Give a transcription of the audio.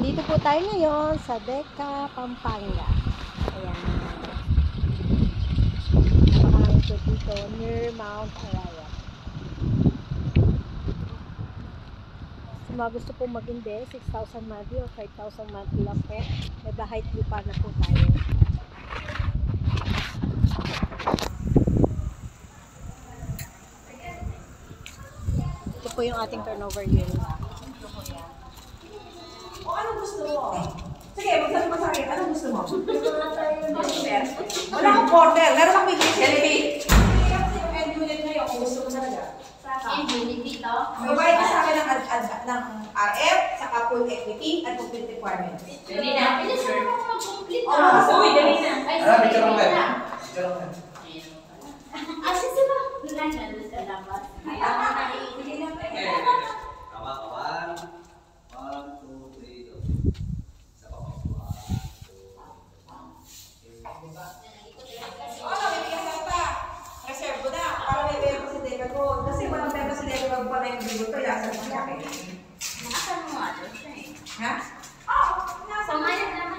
Nandito po tayo ngayon sa Deca, Pampanga. Ayan. Napakahangin po dito near Mount Arayat. So, mga gusto po mag-invest, 6,000 monthly o 5,000 monthly lang po. May bahay lupa na po tayo. Ito po yung ating turnover unit. O, anong gusto mo? Sige, magsabi mo sa akin, anong gusto mo? Wala akong border, meron akong bigay selfie. Sige kasi yung end unit ngayon, kung gusto mo talaga. End unit dito? Magbayad ka sa akin ng RF, saka full equity, at complete requirements. Dali na. Pwede sa mga mag-complete Oo, kasi uy, dali na. Ay, Ano, sige, picture mo dali ba? na. Picture mo ba? Kasi sila. Doon sa labas. Sige na, pre. Tama ka ba? 1, 2, 3, go. Isa pa pa. 1, 2, 3. O, nakibigyan sa ata. Reserve mo na, para may pera ko si Deca ko. Kasi walang pera si Deca wag pa na yung bigo to, yasa mo siya. Nakasama mo nga doon siya eh. Ha? Oo, nasa So, ngayon naman